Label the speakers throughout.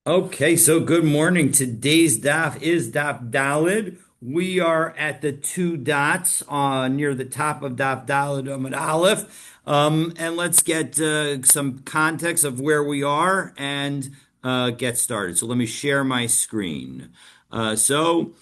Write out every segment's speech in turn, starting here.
Speaker 1: Okay, so good morning. Today's daf is daf Dalid. We are at the two dots near the top of daf Dalid Amud Aleph. And let's get some context of where we are and get started. So let me share my screen. So.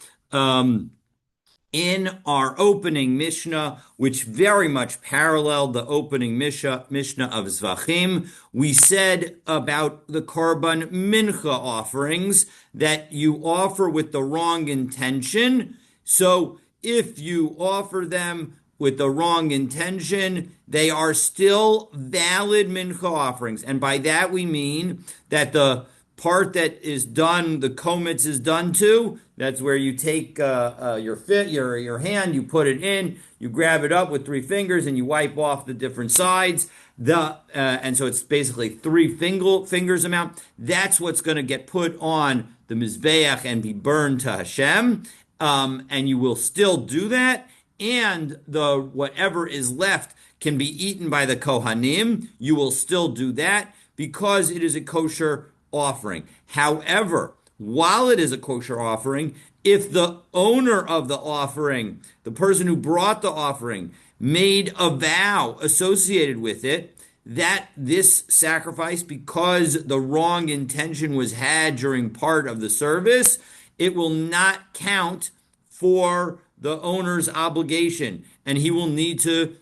Speaker 1: In our opening Mishnah, which very much paralleled the opening Mishnah of Zvachim, we said about the Korban Mincha offerings that you offer with the wrong intention. So if you offer them with the wrong intention, they are still valid Mincha offerings. And by that we mean that the part that is done, the komitz is done to. That's where you take your hand, you put it in, you grab it up with three fingers, and you wipe off the different sides. And so it's basically fingers amount. That's what's going to get put on the mizbeach and be burned to Hashem. And you will still do that, and the whatever is left can be eaten by the kohanim. You will still do that because it is a kosher offering. However, while it is a kosher offering, if the owner of the offering, the person who brought the offering, made a vow associated with it, that this sacrifice, because the wrong intention was had during part of the service, it will not count for the owner's obligation, and he will need to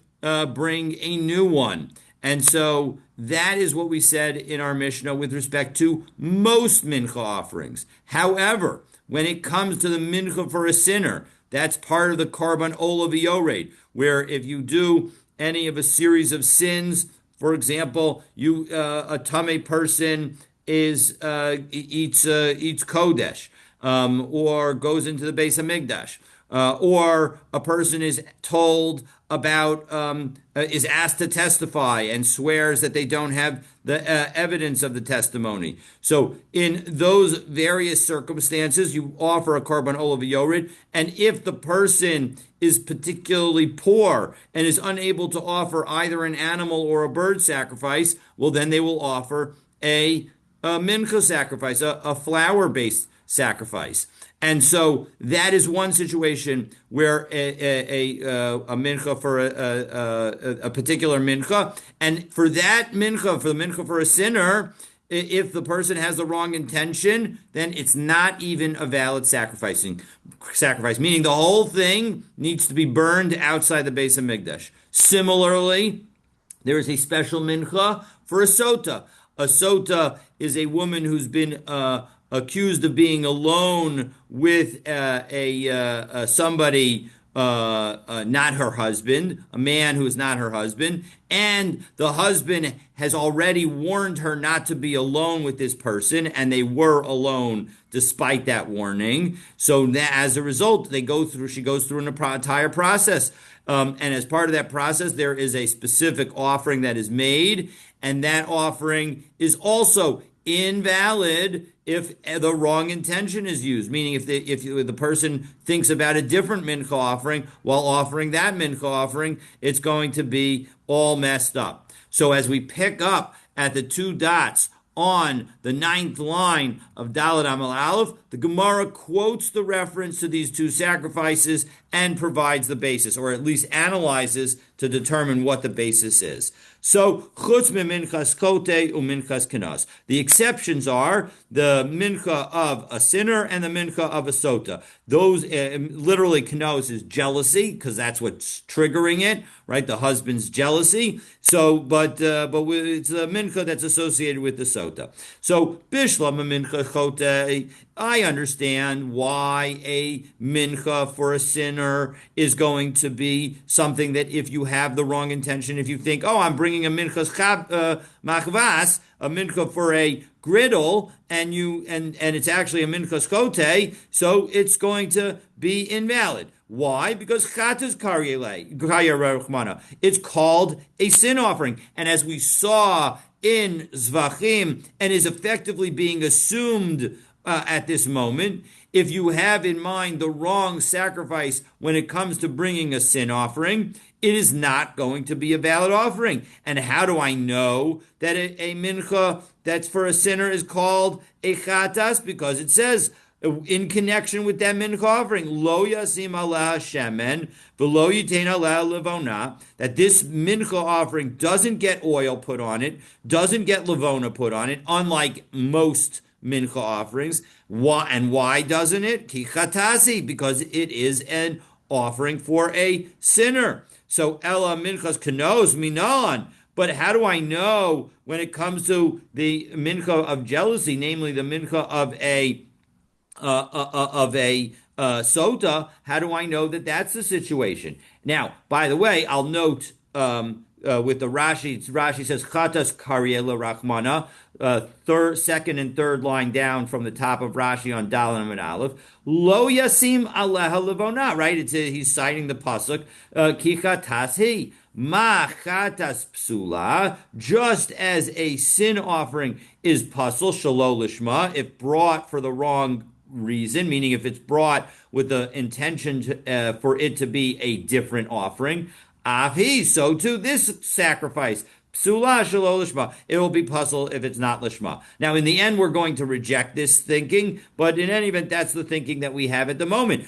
Speaker 1: bring a new one. And so that is what we said in our Mishnah with respect to most mincha offerings. However, when it comes to the mincha for a sinner, that's part of the Korban Olav Yored, where if you do any of a series of sins, for example, a tame person eats kodesh, or goes into the Beis Hamikdash, or a person is told about is asked to testify and swears that they don't have the evidence of the testimony. So in those various circumstances, you offer a korban olav yored, and if the person is particularly poor and is unable to offer either an animal or a bird sacrifice, well, then they will offer a mincha sacrifice, a flour-based sacrifice. And so that is one situation where a mincha for a particular mincha, and for that mincha, for the mincha for a sinner, if the person has the wrong intention, then it's not even a valid sacrifice, meaning the whole thing needs to be burned outside the Beis Hamikdash. Similarly, there is a special mincha for a sota. A sota is a woman who's been accused of being alone with somebody, not her husband, a man who is not her husband, and the husband has already warned her not to be alone with this person, and they were alone despite that warning. So that, as a result, she goes through an entire process. And as part of that process, there is a specific offering that is made, and that offering is also invalid if the wrong intention is used. Meaning, if the person thinks about a different mincha offering while offering that mincha offering, it's going to be all messed up. So as we pick up at the two dots on the ninth line of Dalet Amud Aleph, the Gemara quotes the reference to these two sacrifices and provides the basis, or at least analyzes to determine what the basis is. So, chutz minchas kote uminchas kenas. The exceptions are the mincha of a sinner and the mincha of a sota. Those literally kenos is jealousy, because that's what's triggering it, right? The husband's jealousy. So, but it's a mincha that's associated with the sota. So, bishlam mincha kote. I understand why a mincha for a sinner is going to be something that if you have the wrong intention, if you think, oh, I'm bringing a minchas machvas, a mincha for a griddle, and it's actually a minchas kote, so it's going to be invalid. Why? Because chatas karyele, it's called a sin offering. And as we saw in Zvachim, and is effectively being assumed at this moment. If you have in mind the wrong sacrifice when it comes to bringing a sin offering, it is not going to be a valid offering. And how do I know that a mincha that's for a sinner is called a chatas? Because it says in connection with that mincha offering, lo yasim ala shemen v'lo yitain ala levona, that this mincha offering doesn't get oil put on it, doesn't get levona put on it, unlike most mincha offerings. Why doesn't it? Ki chatasi, because it is an offering for a sinner. So ella minchas kanos minon. But how do I know when it comes to the mincha of jealousy, namely the mincha of a sota? How do I know that that's the situation? Now, by the way, I'll note with the Rashi says chatas kariela rachmana, second and third line down from the top of Rashi on Dalan and Aleph. Lo yasim aleha levona, right? He's citing the pasuk ki chatas he. Ma chatas psula, just as a sin offering is pasul shelo lishma, if brought for the wrong reason, meaning if it's brought with the intention for it to be a different offering, afi, so too this sacrifice, psula shelo lishma, it will be pasul if it's not lishma. Now, in the end, we're going to reject this thinking, but in any event, that's the thinking that we have at the moment.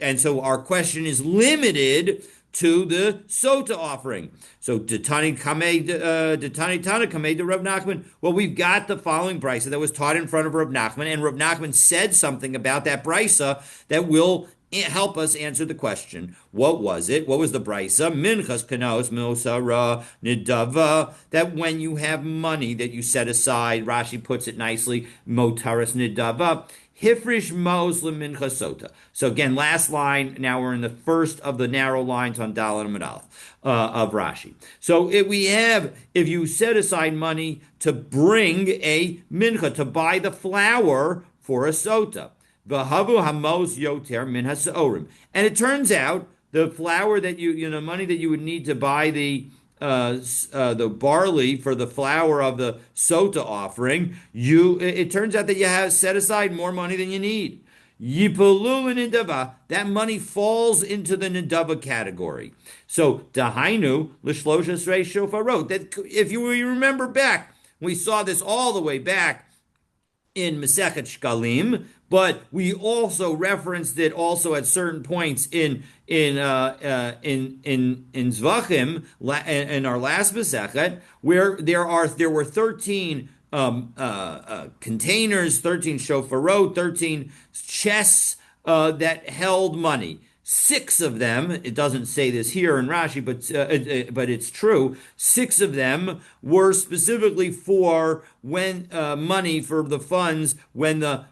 Speaker 1: And so our question is limited to the sota offering. So Tani Tana Kamei to Rav Nachman. Well, we've got the following brisa that was taught in front of Rav Nachman, and Rav Nachman said something about that brisa that will help us answer the question. What was it? What was the brisa? Minchas kanos milsara nidava. That when you have money that you set aside, Rashi puts it nicely, motaras nidava. Hifrish Muslim min chasota. So again, last line. Now we're in the first of the narrow lines on Dalet and Aleph of Rashi. So if you set aside money to bring a mincha, to buy the flour for a sota, v'havu hamos yoter min hasaorim, and it turns out the flour that money that you would need to buy the barley for the flour of the sota offering, it turns out that you have set aside more money than you need. Yipulu nidava, that money falls into the nidava category. So dahainu l'shloshas rei shofarot. That if you remember back, we saw this all the way back in Masechet Shkalim, but we also referenced it also at certain points in Zvachim in our last Masechet, where there were 13 containers, 13 shofarot, 13 chests that held money. 6 of them, it doesn't say this here in Rashi, but it's true. 6 of them were specifically for when money for the funds when the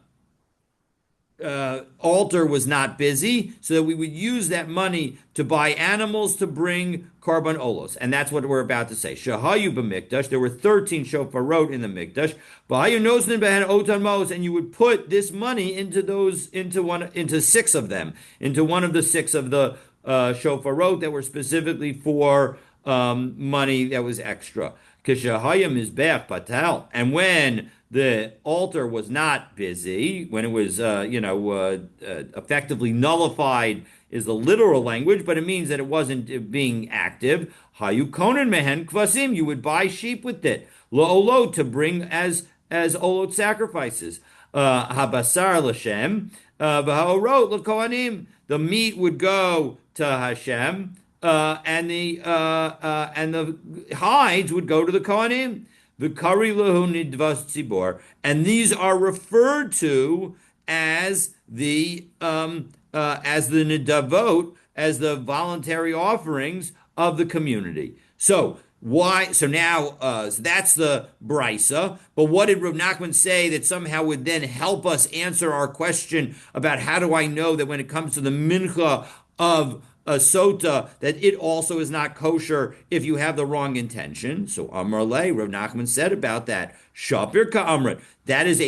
Speaker 1: altar was not busy, so that we would use that money to buy animals to bring korban olos, and that's what we're about to say. Shahayu b'mikdash, there were 13 shofarot in the mikdash. B'hayu nosnin b'hen otan mos, and you would put this money into 6 of them, into one of the 6 of the shofarot that were specifically for money that was extra. Kishahaya mizbeach patal, and when the altar was not busy, when it was, effectively nullified is the literal language, but it means that it wasn't being active. Hayu konen mehen kvasim, you would buy sheep with it. Lo'olot, to bring as olot sacrifices. Habasar l'Shem, v'ha'orot l'kohanim, the meat would go to Hashem, and the hides would go to the kohanim. V'kari lehu nidvas tzibor, and these are referred to as the nidavot, as the voluntary offerings of the community. So why? So now that's the brisa. But what did Rav Nachman say that somehow would then help us answer our question about how do I know that when it comes to the mincha of a sota, that it also is not kosher if you have the wrong intention? So Amar Le, Rav Nachman said about that, Shapir ka'amrit, that is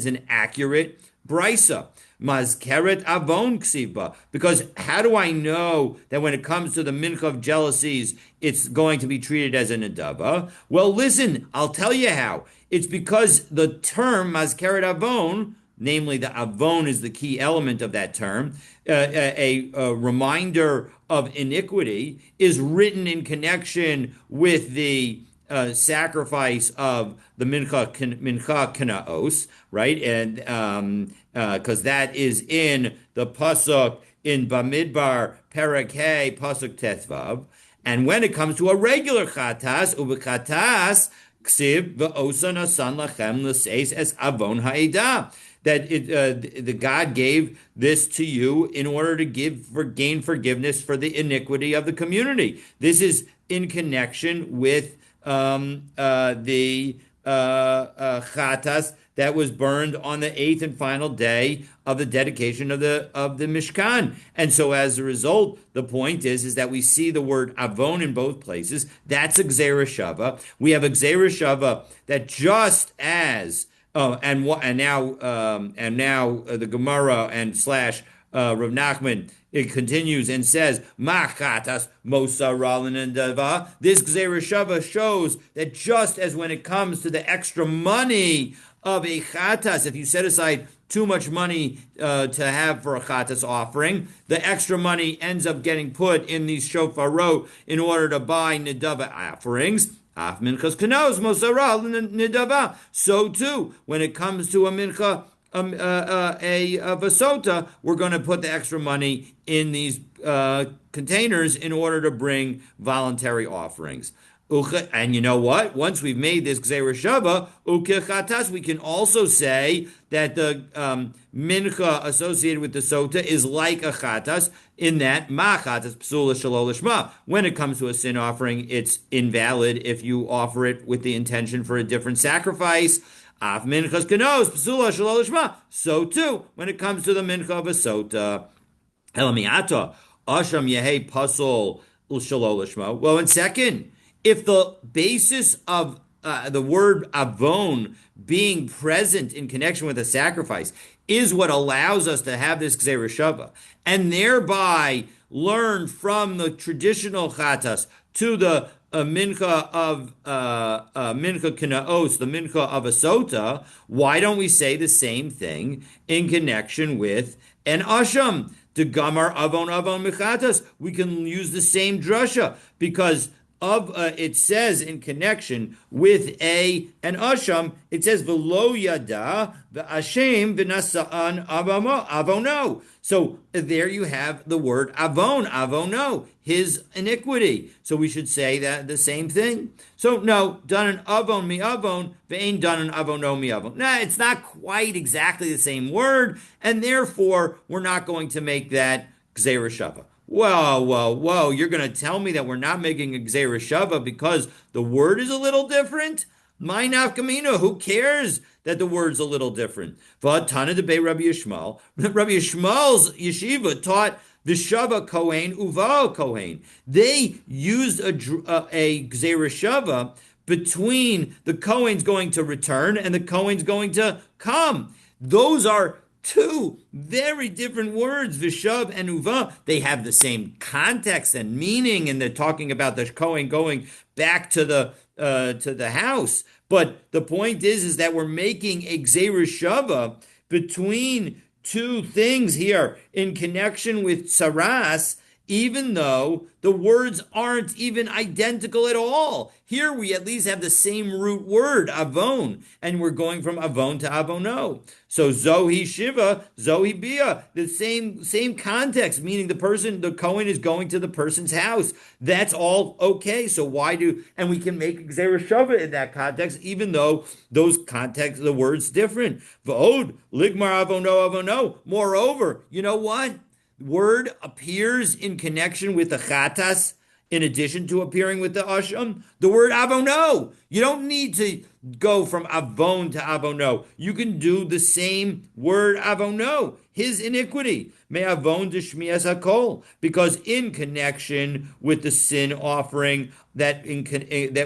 Speaker 1: an accurate brisa. Mazkeret avon ksiva, because how do I know that when it comes to the mincha of jealousies, it's going to be treated as a nedava? Well, listen, I'll tell you how. It's because the term Mazkeret Avon, namely the Avon is the key element of that term, a reminder of iniquity, is written in connection with the sacrifice of the mincha kanaos, right? And because that is in the pasuk in Bamidbar Perek Hey pasuk Tetvav, and when it comes to a regular chatas, ubechatas ksiv ve'osan asan lachem l'seis es avon ha'edah, that the God gave this to you in order to gain forgiveness for the iniquity of the community. This is in connection with the chatas that was burned on the eighth and final day of the dedication of the Mishkan. And so as a result, the point is that we see the word avon in both places. That's a gzera shava. We have a gzera shava that just as and now the Gemara and slash Rav Nachman, it continues and says, Machatas Mosaralin and Dava. This Gzera Shava shows that just as when it comes to the extra money of a chatas, if you set aside too much money to have for a chatas offering, the extra money ends up getting put in these shofarot in order to buy nidava offerings. So too, when it comes to a mincha, a vasota, we're going to put the extra money in these containers in order to bring voluntary offerings. And you know what? Once we've made this gzera shava, ukechatas, we can also say that the mincha associated with the sota is like a chatas in that ma chatas psula shalol lishma. When it comes to a sin offering, it's invalid if you offer it with the intention for a different sacrifice. Af minchas kanos psula shalol lishma. So too, when it comes to the mincha of a sota, elamiata asham yehe pasul shalol lishma. Well, in second, if the basis of the word avon being present in connection with a sacrifice is what allows us to have this gzera shava, and thereby learn from the traditional chatas to the mincha of mincha kinaos, the mincha of a sota, why don't we say the same thing in connection with an asham? The gamar avon mechatas. We can use the same drasha because it says in connection with an asham, it says v'lo yada v'ashem v'nasa'an avono. So there you have the word avono, his iniquity. So we should say that the same thing. So no, done an avon mi avon, ve'ain done an avono mi avon. Nah, it's not quite exactly the same word, and therefore we're not going to make that gzera shava. Whoa, you're going to tell me that we're not making a gzera shava because the word is a little different? My nafkamina, who cares that the word's a little different? V'atana debei Rabbi Yishmael. Rabbi Yishmael's yeshiva taught v'shava kohen uva kohen. They used a gzera shava between the kohen's going to return and the kohen's going to come. Those are two very different words, vishav and uva. They have the same context and meaning, and they're talking about the Kohen going back to the house. But the point is that we're making a gzera shava between two things here in connection with saras, even though the words aren't even identical at all. Here we at least have the same root word, avon, and we're going from avon to avono. So zohi shiva, zohi bia, the same context, meaning the Kohen is going to the person's house. That's all okay. So and we can make gzera shava in that context, even though those contexts, the word's different. V'od, ligmar avono. Moreover, you know what? Word appears in connection with the chatas in addition to appearing with the asham. The word avono. You don't need to go from avon to avono. You can do the same word avono, his iniquity. May avon de shmias hakol, because in connection with the sin offering that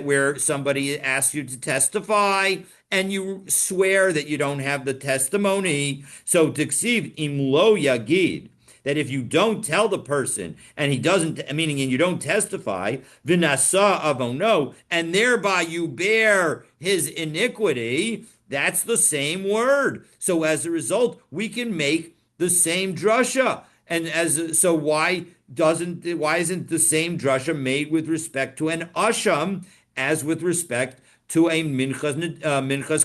Speaker 1: where somebody asks you to testify and you swear that you don't have the testimony. So tiksiv imlo yagid, that if you don't tell the person and he doesn't, meaning and you don't testify, vinasa avono, and thereby you bear his iniquity, that's the same word. So as a result, we can make the same drasha. And as so, why isn't the same drasha made with respect to an asham as with respect to a minchas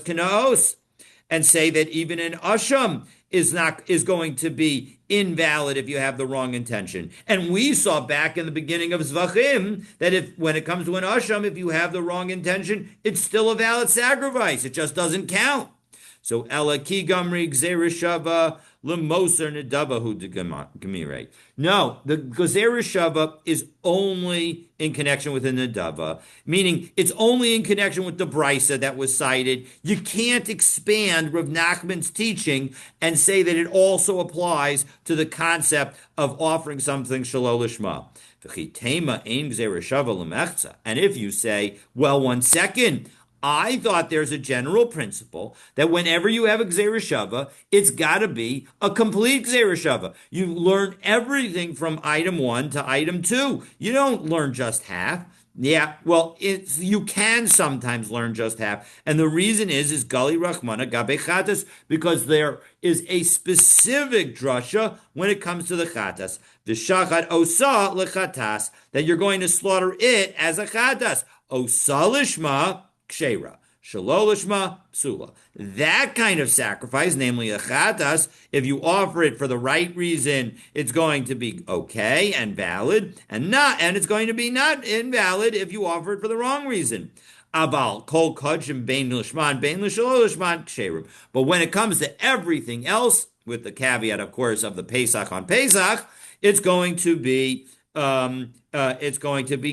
Speaker 1: kinaos, and say that even an asham is going to be invalid if you have the wrong intention. And we saw back in the beginning of Zvachim that if when it comes to an asham, if you have the wrong intention, it's still a valid sacrifice. It just doesn't count. So ela ki gamri gzerishava lemoser nedabahu de gemire. No, the gzerishava is only in connection with the nedava, meaning it's only in connection with the brisa that was cited. You can't expand Rav Nachman's teaching and say that it also applies to the concept of offering something shalol lishma. And if you say, well, 1 second, I thought there's a general principle that whenever you have a Gzereshava, it's got to be a complete Gzereshava. You learn everything from item 1 to item 2. You don't learn just half. Yeah, well, you can sometimes learn just half. And the reason is Gali Rachmana Gabe Chatas, because there is a specific drasha when it comes to the Chatas. The Shachat Osa Lechatas, that you're going to slaughter it as a Chatas. Osa Lishma Kshera. Shalolishma psula. That kind of sacrifice, namely a chatas, if you offer it for the right reason, it's going to be okay and valid, and it's going to be not invalid if you offer it for the wrong reason. Aval kol kodshim bein lishman bein lishalolishman ksherim. But when it comes to everything else, with the caveat, of course, of the Pesach on Pesach, it's going to be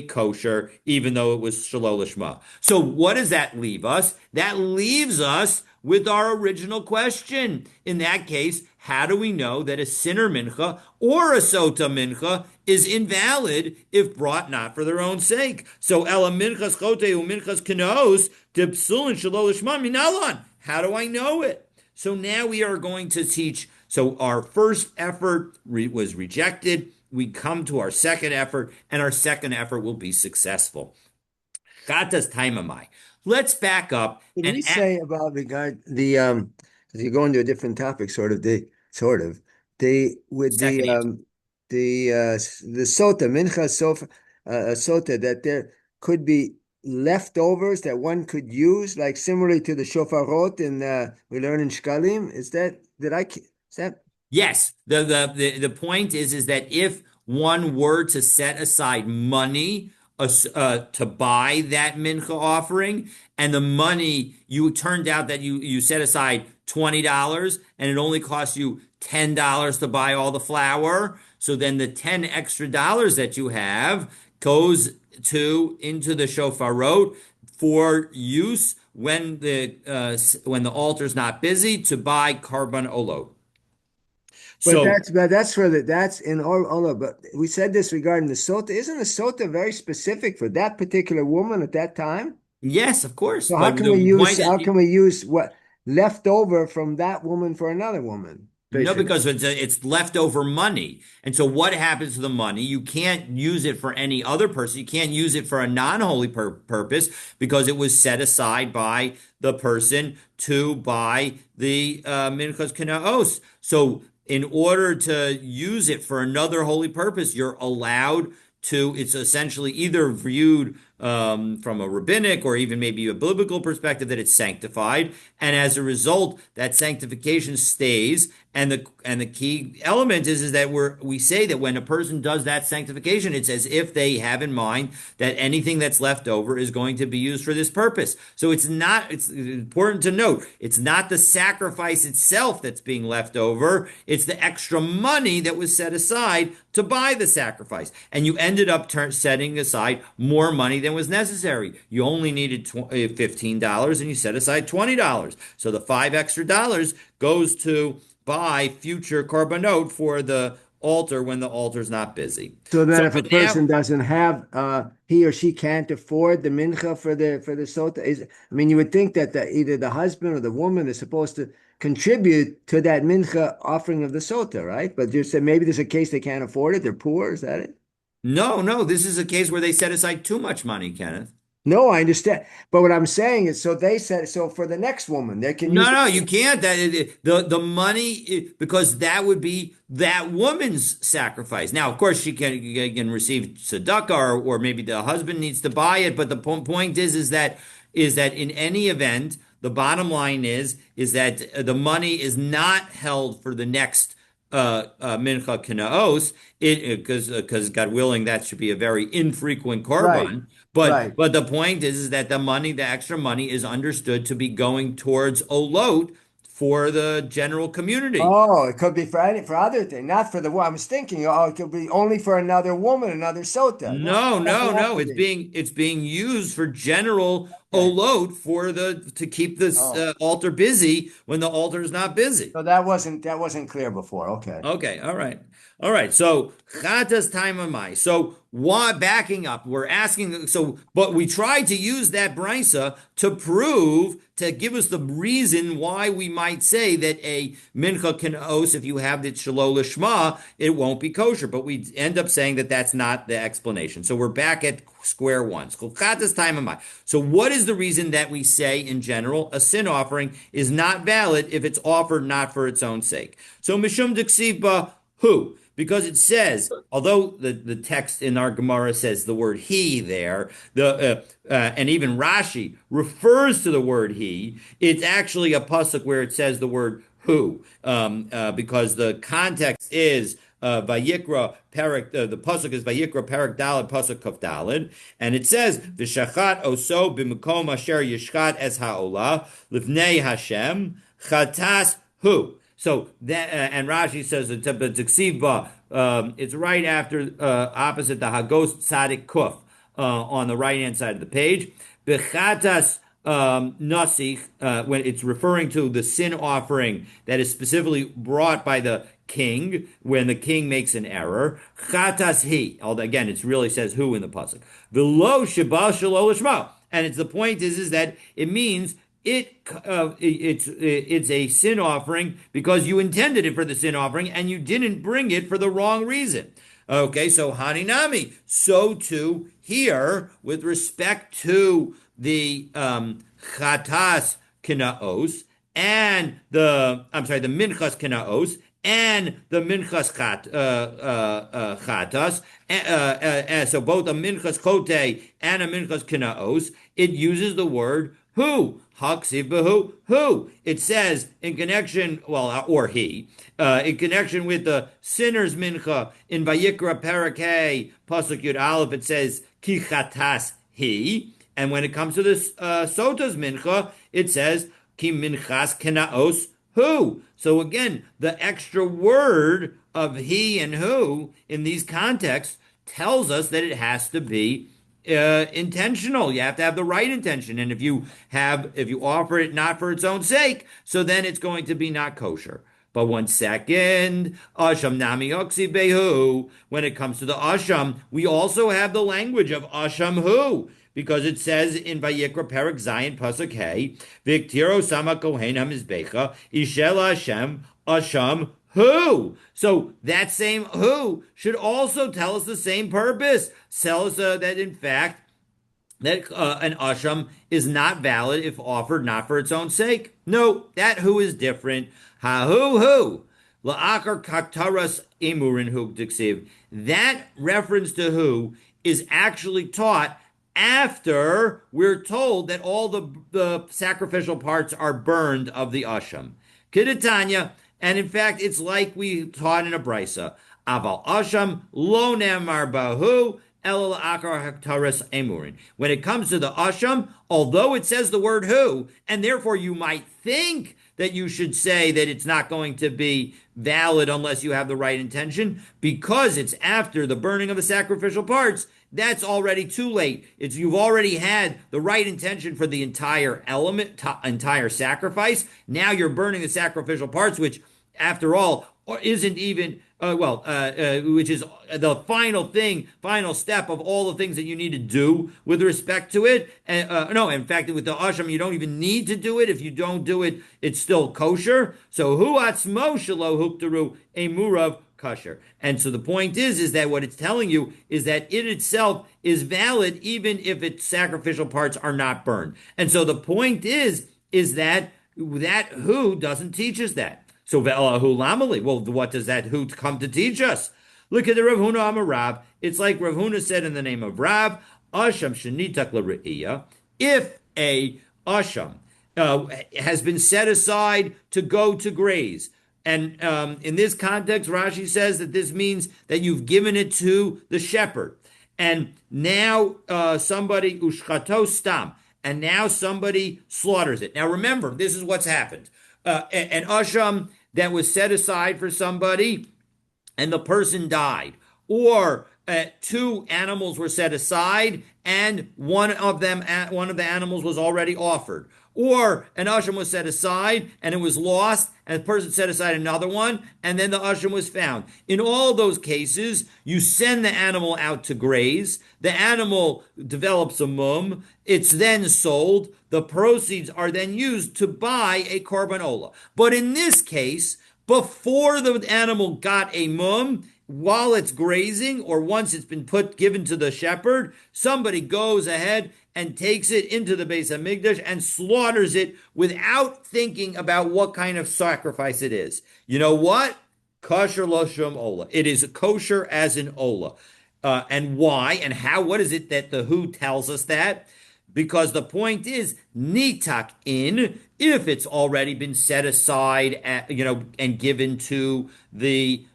Speaker 1: kosher, even though it was shalol lishma. So what does that leave us? That leaves us with our original question. In that case, how do we know that a sinner mincha or a sota mincha is invalid if brought not for their own sake? So ela minchas chote u minchas kenos tepsulin shalol lishma minalan. How do I know it? So now we are going to teach. So our first effort was rejected. We come to our second effort, and our second effort will be successful. Chatas taimamai. Let's back up.
Speaker 2: Did we say about regard the because you're going to a different topic, the with the sota mincha sota that there could be leftovers that one could use, like similarly to the shofarot and we learn in shkalim. Is that
Speaker 1: Yes, the point is that if one were to set aside money to buy that mincha offering, and the money you turned out that you set aside $20 and it only cost you $10 to buy all the flour, so then the $10 extra that you have goes into the shofarot for use when the altar's not busy to buy karban olot.
Speaker 2: But that's in all of. But we said this regarding the sota. Isn't the sota very specific for that particular woman at that time?
Speaker 1: Yes, of course.
Speaker 2: So how can we use what left over from that woman for another woman?
Speaker 1: Basically? No, because it's leftover money. And so what happens to the money? You can't use it for any other person. You can't use it for a non-holy purpose because it was set aside by the person to buy the minchas kinaos. So in order to use it for another holy purpose, you're allowed to, it's essentially either viewed from a rabbinic or even maybe a biblical perspective that it's sanctified. And as a result, that sanctification stays. And the key element is that we say that when a person does that sanctification, it's as if they have in mind that anything that's left over is going to be used for this purpose. So it's important to note, it's not the sacrifice itself that's being left over, it's the extra money that was set aside to buy the sacrifice. And you ended up setting aside more money than was necessary. You only needed $15 and you set aside $20. So the $5 extra goes to buy future korbanot for the altar when the altar's not busy.
Speaker 2: So
Speaker 1: So
Speaker 2: then if a
Speaker 1: but now
Speaker 2: person doesn't have he or she can't afford the mincha for the sota, is I mean you would think that either the husband or the woman is supposed to contribute to that mincha offering of the sota, right? But you said maybe there's a case they can't afford it, they're poor, is that it?
Speaker 1: no, this is a case where they set aside too much money, Kenneth.
Speaker 2: No, I understand. But what I'm saying is, so they said, so for the next woman, they can use
Speaker 1: No,
Speaker 2: it.
Speaker 1: no, you can't. The money because that would be that woman's sacrifice. Now, of course, she can receive tzedakah, or maybe the husband needs to buy it. But the point is that in any event, the bottom line is that the money is not held for the next mincha kinaos. It because God willing, that should be a very infrequent
Speaker 2: Right,
Speaker 1: korban.
Speaker 2: right.
Speaker 1: But the point is that the extra money is understood to be going towards olot for the general community.
Speaker 2: Oh, it could be for other thing, not for the one. I was thinking, oh, it could be only for another woman, another sota. No,
Speaker 1: No,
Speaker 2: it doesn't
Speaker 1: no,
Speaker 2: have
Speaker 1: no.
Speaker 2: to be.
Speaker 1: It's being used for general
Speaker 2: Okay.
Speaker 1: olot to keep this
Speaker 2: Oh,
Speaker 1: altar busy when the altar is not busy.
Speaker 2: so that wasn't clear before. Okay.
Speaker 1: Okay, all right. All right. So chatas time of my. So why backing up? We're asking but we tried to use that brisa to give us the reason why we might say that a mincha kinaos, if you have the shalol lishma, it won't be kosher. But we end up saying that that's not the explanation. So we're back at square one. Chatas time of my. So what is the reason that we say in general a sin offering is not valid if it's offered not for its own sake? So mishum diksiba who? Because it says, although the text in our Gemara says the word he there, and even Rashi refers to the word he, it's actually a pasuk where it says the word who, because the context is Vayikra Perak. The pasuk is Vayikra Perak Dalad pasuk Kaf Dalad, and it says V'shachat oso b'makom asher yishchat es haolah lifnei Hashem chatas who. So that and Rashi says it's right after opposite the Hagos Tzadik Kuf on the right hand side of the page. Bechatas Nasich when it's referring to the sin offering that is specifically brought by the king when the king makes an error. Chatas he. Although again, it really says who in the pasuk. V'lo sheba shelo lishma. And it's the point is that it means it's a sin offering because you intended it for the sin offering and you didn't bring it for the wrong reason. Okay, so haninami. So too here with respect to the chatas kinaos and the minchas kinaos and the minchas chatas. So both a minchas kote and a minchas kinaos, it uses the word who. Haksiv behu, who. It says in connection, or he, in connection with the sinner's mincha in Vayikra Parakeh, Pasuk Yud Aleph, it says ki chatas he. And when it comes to the sota's mincha, it says ki minchas kenaos who. So again, the extra word of he and who in these contexts tells us that it has to be intentional. You have to have the right intention, and if you offer it not for its own sake, so then it's going to be not kosher. But 1 second, asham nami oksi behu. When it comes to the asham, we also have the language of asham hu. Because it says in Vayikra Perak Zion Pasuk Hey, Viktiro Sama Kohen HaMizbecha, Ishel Hashem Asham who? So that same who should also tell us the same purpose. Tell us that in fact that an asham is not valid if offered not for its own sake. No, that who is different. Ha who. La'akar kaktaras emurin hu diksiv. That reference to who is actually taught after we're told that all the sacrificial parts are burned of the asham. Kidatanya. And in fact, it's like we taught in a brisa. Aval asham lo nemar bahu el akar haktaris emurin. When it comes to the asham, although it says the word who, and therefore you might think that you should say that it's not going to be valid unless you have the right intention, because it's after the burning of the sacrificial parts, that's already too late. You've already had the right intention for the entire element, entire sacrifice. Now you're burning the sacrificial parts, which after all, or isn't even which is the final step of all the things that you need to do with respect to it. And no, in fact, with the asham, you don't even need to do it. If you don't do it, it's still kosher. So hu atzmo shelo huktaru emurav kosher. And so the point is that what it's telling you is that it itself is valid even if its sacrificial parts are not burned. And so the point is that who doesn't teach us that. So ve'elahu lamali. Well, what does that who come to teach us? Look at the Rav Huna Amar Rav. It's like Rav Huna said in the name of Rav, Asham shenitak l're'iyah. If a Asham has been set aside to go to graze, and in this context, Rashi says that this means that you've given it to the shepherd, and now somebody ushchato stam, and now somebody slaughters it. Now remember, this is what's happened. An asham that was set aside for somebody and the person died, or two animals were set aside and one of the animals was already offered, or an asham was set aside and it was lost, and the person set aside another one, and then the asham was found. In all those cases, you send the animal out to graze. The animal develops a mum. It's then sold. The proceeds are then used to buy a korban olah. But in this case, before the animal got a mum, while it's grazing, or once it's been given to the shepherd, somebody goes ahead and takes it into the Beis Hamikdash and slaughters it without thinking about what kind of sacrifice it is. You know what? Kosher loshum olah. It is kosher as an olah. And why and how? What is it that the who tells us that? Because the point is nitak in, if it's already been set aside, and given to the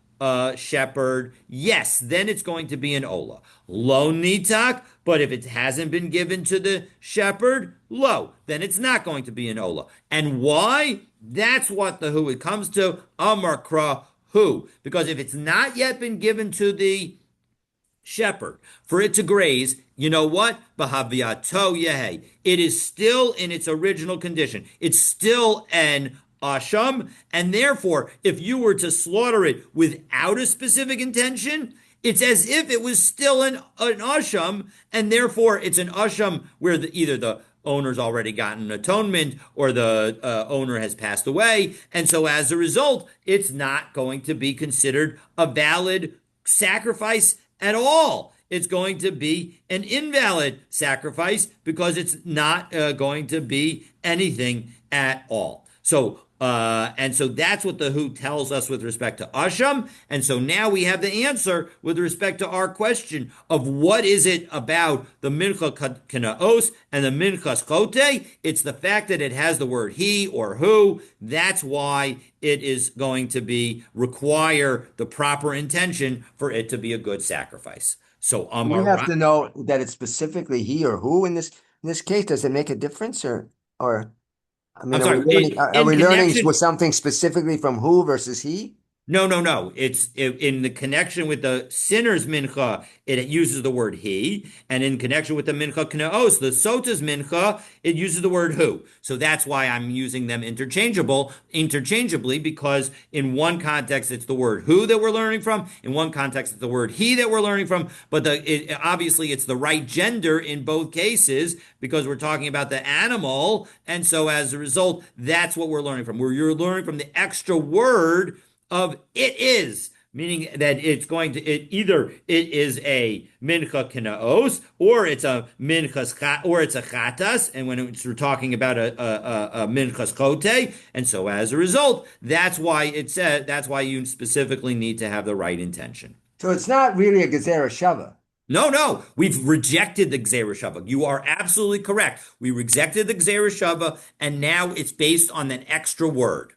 Speaker 1: shepherd, yes, then it's going to be an olah. Lo nitak, but if it hasn't been given to the shepherd, lo, then it's not going to be an olah. And why? That's what the who it comes to. Amar kra who, because if it's not yet been given to the shepherd for it to graze, you know what? Bahaviato yehe. It is still in its original condition. It's still an asham, and therefore, if you were to slaughter it without a specific intention, it's as if it was still an asham, and therefore it's an asham where either the owner's already gotten atonement or the owner has passed away, and so as a result, it's not going to be considered a valid sacrifice at all. It's going to be an invalid sacrifice because it's not going to be anything at all. And so that's what the who tells us with respect to asham. And so now we have the answer with respect to our question of what is it about the mincha kanaos and the minchas chote. It's the fact that it has the word he or who. That's why it is going to require the proper intention for it to be a good sacrifice. So
Speaker 2: You have to know that it's specifically he or who in this case. Does it make a difference or I mean,
Speaker 1: I'm sorry.
Speaker 2: are we learning with something specifically from who versus he?
Speaker 1: No. It's in the connection with the sinner's mincha, it uses the word he, and in connection with the mincha knaos, the sota's mincha, it uses the word who. So that's why I'm using them interchangeably, because in one context it's the word who that we're learning from, in one context it's the word he that we're learning from, but obviously it's the right gender in both cases because we're talking about the animal, and so as a result, that's what we're learning from. You're learning from the extra word of it is, meaning that either it is a mincha kinaos, or it's a minchas or it's a chatas, and when we're talking about a minchas chote, and so as a result, that's why you specifically need to have the right intention.
Speaker 2: So it's not really a gezerah shava.
Speaker 1: No, we've rejected the Gzera Shava. You are absolutely correct. We rejected the Gzera Shava, and now it's based on that extra word.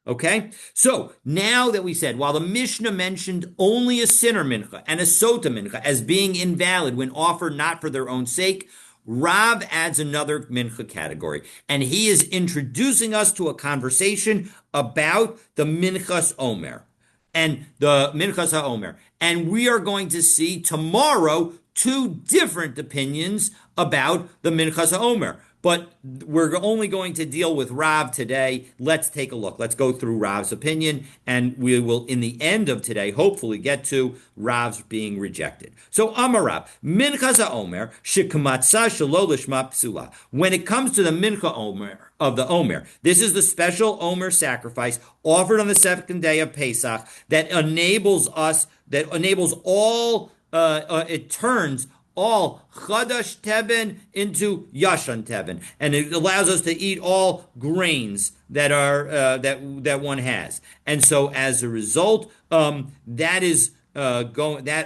Speaker 1: Okay, so now that we said, while the Mishnah mentioned only a sinner mincha and a sota mincha as being invalid when offered not for their own sake, Rav adds another mincha category, and he is introducing us to a conversation about the minchas omer and the minchas haomer, and we are going to see tomorrow two different opinions about the minchas haomer. but we're only going to deal with Rav today. Let's take a look. Let's go through Rav's opinion, and we will, in the end of today, hopefully get to Rav's being rejected. So Amar Rav, Minchas HaOmer, Shekmatza Shelo Lishma Psula. When it comes to the Mincha Omer, of the Omer, this is the special Omer sacrifice offered on the second day of Pesach that enables all, it turns all Chadash Teben into Yashan Teben, and it allows us to eat all grains that are that one has. And so, as a result, that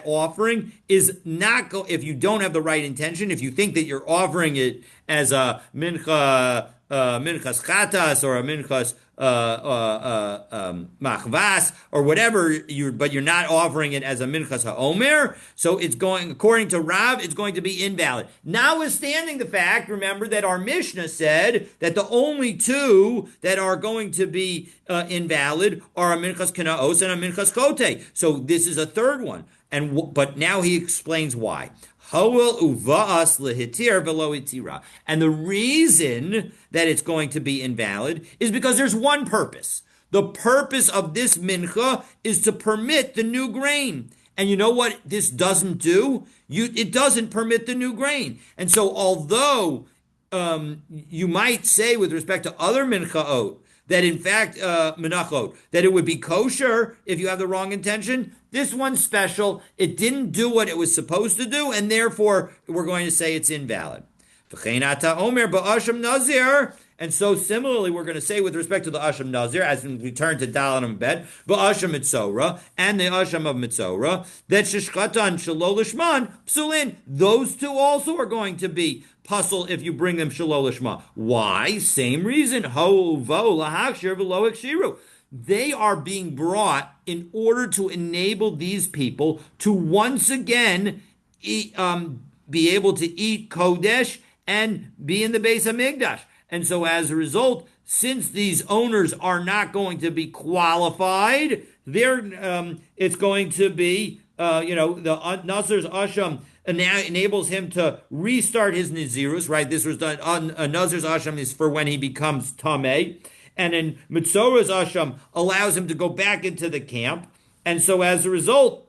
Speaker 1: offering is not go. If you don't have the right intention, if you think that you're offering it as a minchas chatas or a minchas machvas or whatever, but you're not offering it as a minchas haomer. So it's going, according to Rav, it's going to be invalid. Notwithstanding the fact, remember that our Mishnah said that the only two that are going to be invalid are a minchas kanaos and a minchas kote. So this is a third one, but now he explains why. And the reason that it's going to be invalid is because there's one purpose. The purpose of this mincha is to permit the new grain. And you know what this doesn't do? It doesn't permit the new grain. And so although you might say with respect to other minchaot, that in fact, menachot, that it would be kosher if you have the wrong intention. This one's special. It didn't do what it was supposed to do, and therefore we're going to say it's invalid. And so similarly, we're going to say with respect to the Asham Nazir, as we turn to Dalan and Bet, Ba'asham Mitzora, and the Asham of Mitzora, that Shishkatan Shalol Lishman, Psulin, those two also are going to be puzzle if you bring them Shalol Lishma. Why? Same reason. They are being brought in order to enable these people to once again be able to eat Kodesh and be in the Beis HaMikdash. And so as a result, since these owners are not going to be qualified, it's going to be, the Nazir's Asham now enables him to restart his Nazirus, right? This was done on Nazir's Asham is for when he becomes Tameh. And then Mitzora's Asham allows him to go back into the camp. And so as a result,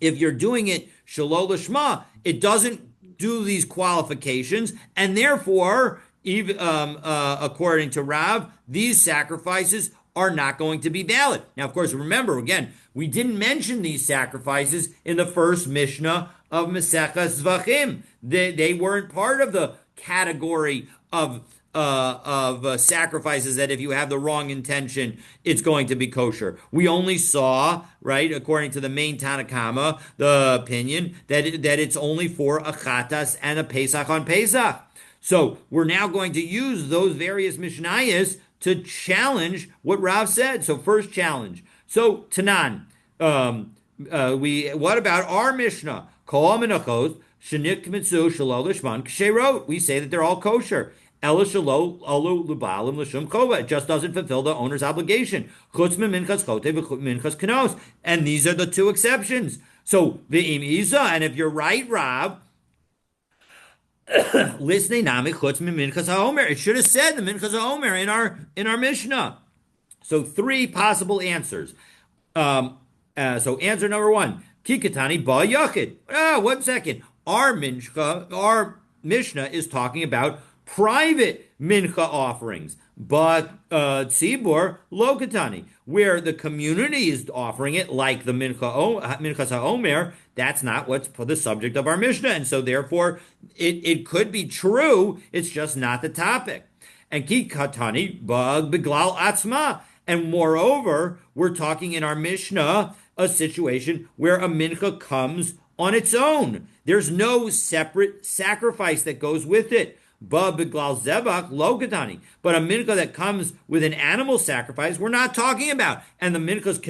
Speaker 1: if you're doing it Shalol Lishma, it doesn't do these qualifications, and therefore, even according to Rav, these sacrifices are not going to be valid. Now, of course, remember, again, we didn't mention these sacrifices in the first Mishnah of Maseches Zvachim. They weren't part of the category of sacrifices that if you have the wrong intention, it's going to be kosher. We only saw, right, according to the main Tanakama, the opinion that it's only for a chatas and a Pesach on Pesach. So we're now going to use those various Mishnayos to challenge what Rav said. So first challenge. So Tanan, what about our Mishnah? Kol Menachot shenik mitzu shalol lishman ksherot. We say that they're all kosher. Ela shalo alu lubalim l'shum chova. It just doesn't fulfill the owner's obligation. Chutz minchas chote v'minchas kanos. And these are the two exceptions. So v'im isa, and if you're right, Rav, listening nami chutz minchas haomer. It should have said the minchas haomer in our Mishnah. So three possible answers. So answer number one, kikatani ba yachid. 1 second. Our Mishnah is talking about private mincha offerings, but tzibur lokatani, where the community is offering it, like the minchas haomer. That's not what's the subject of our Mishnah, and so therefore it could be true. It's just not the topic. And ki katani bag beglal atzma, and moreover, we're talking in our Mishnah a situation where a mincha comes on its own. There's no separate sacrifice that goes with it. But a mincha that comes with an animal sacrifice, we're not talking about. And the minchas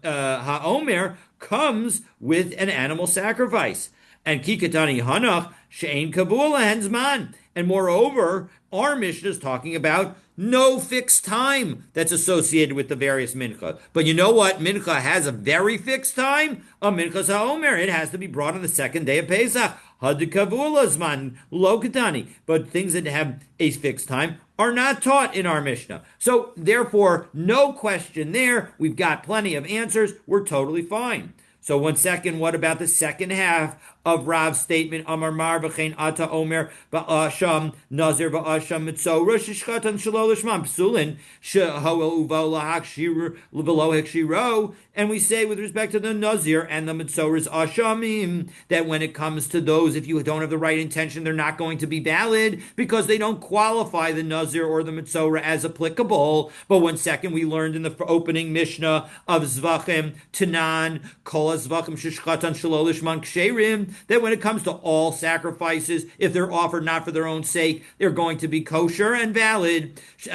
Speaker 1: haomer comes with an animal sacrifice. And kikatani hanach she'ein kabula henzman. And moreover, our Mishnah is talking about no fixed time that's associated with the various mincha. But you know what? Mincha has a very fixed time. A minchas haomer. It has to be brought on the second day of Pesach. Hadikavulazman lokatani. But things that have a fixed time are not taught in our Mishnah. So therefore, no question there. We've got plenty of answers. We're totally fine. So 1 second, what about the second half of Rav's statement? Amar mar v'chein ata omer ba'asham nazir ba'asham mitzora shishchatan shelo lishman psulin shehoel uvo lahakshir v'lo hekshiro. And we say with respect to the nazir and the mitzora's ashamim that when it comes to those, if you don't have the right intention, they're not going to be valid because they don't qualify the nazir or the mitzora as applicable. But 1 second, we learned in the opening Mishnah of Zvachim Tanan Kol Zvachim Shishchatan Shelo Lishman Ksherim that when it comes to all sacrifices, if they're offered not for their own sake, they're going to be kosher and valid. They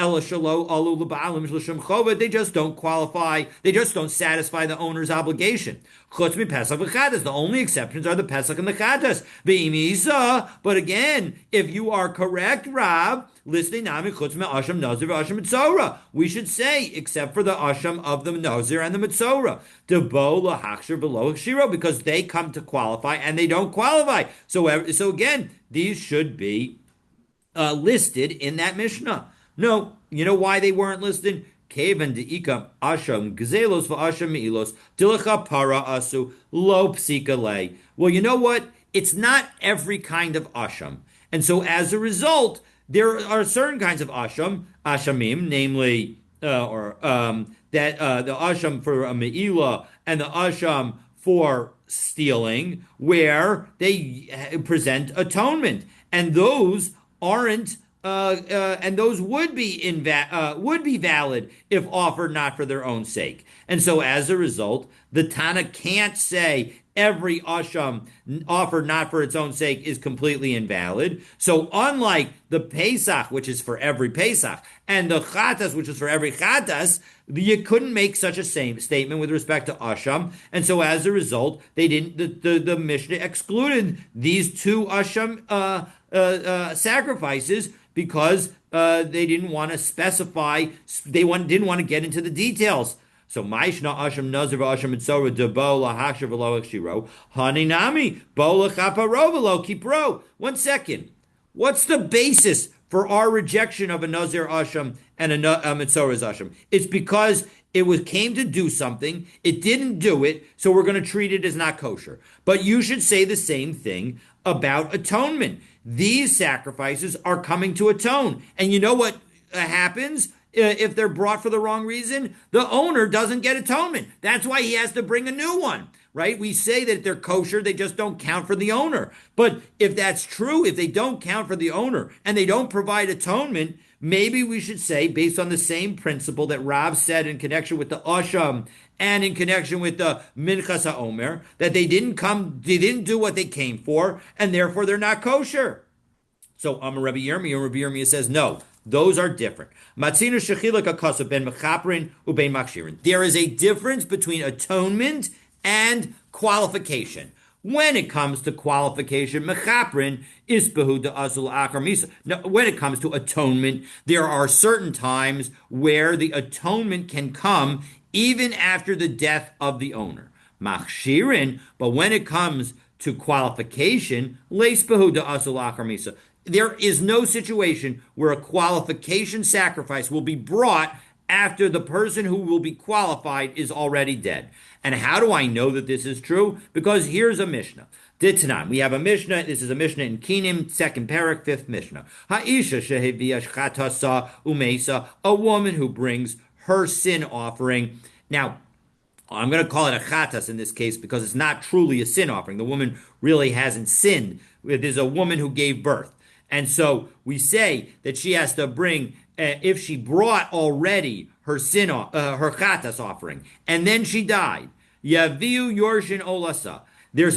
Speaker 1: just don't qualify. They just don't satisfy the owner's obligation. The only exceptions are the Pesach and the Chatas. But again, if you are correct, Rav, we should say, except for the asham of the nazir and the mitzora, because they come to qualify and they don't qualify. So again, these should be listed in that Mishnah. No, you know why they weren't listed? Kevan deikam asham gzelos v'asham meilos dilacha para asu lo psika lei. Well, you know what? It's not every kind of asham, and so as a result, there are certain kinds of ashamim, namely, the asham for a meila and the asham for stealing, where they present atonement, and those aren't. And those would be valid if offered not for their own sake. And so, as a result, the Tana can't say every asham offered not for its own sake is completely invalid. So, unlike the Pesach, which is for every Pesach, and the Chatas, which is for every Chatas, you couldn't make such a same statement with respect to asham. And so, as a result, they didn't. The Mishnah excluded these two asham sacrifices, because they didn't want to specify, didn't want to get into the details. So, Maishna Asham Nazir Asham Mitzora Debo Lahashar V'lo Ekshiro Haninami Bo Lachaparo V'lo Kipro. 1 second. What's the basis for our rejection of a Nazir Asham and a Mitzora's Asham? It's because it came to do something, it didn't do it, so we're going to treat it as not kosher. But you should say the same thing about atonement. These sacrifices are coming to atone. And you know what happens if they're brought for the wrong reason? The owner doesn't get atonement. That's why he has to bring a new one, right? We say that they're kosher, they just don't count for the owner. But if that's true, if they don't count for the owner and they don't provide atonement, maybe we should say, based on the same principle that Rav said in connection with the Asham and in connection with the Minchas HaOmer, that they didn't do what they came for, and therefore they're not kosher. So Rabbi Yirmiyah says, no, those are different. Matzinu shechilak hakasab ben mechaprin ubein makshirin. There is a difference between atonement and qualification. When it comes to qualification, mechaprin isbehu de azul akar misa. Now, when it comes to atonement, there are certain times where the atonement can come even after the death of the owner. Machshirin, but when it comes to qualification, leisbehu de azul akar misa. There is no situation where a qualification sacrifice will be brought after the person who will be qualified is already dead. And how do I know that this is true? Because here's a Mishnah. Ditnan. We have a Mishnah. This is a Mishnah in Kinim, 2nd parak, 5th Mishnah. Ha'isha sheheviyash chatasa umesa, a woman who brings her sin offering. Now, I'm going to call it a chatas in this case because it's not truly a sin offering. The woman really hasn't sinned. It is a woman who gave birth. And so we say that she has to bring, if she brought already her sin, her chatas offering, and then she died, yaviu yorshin olasa. There's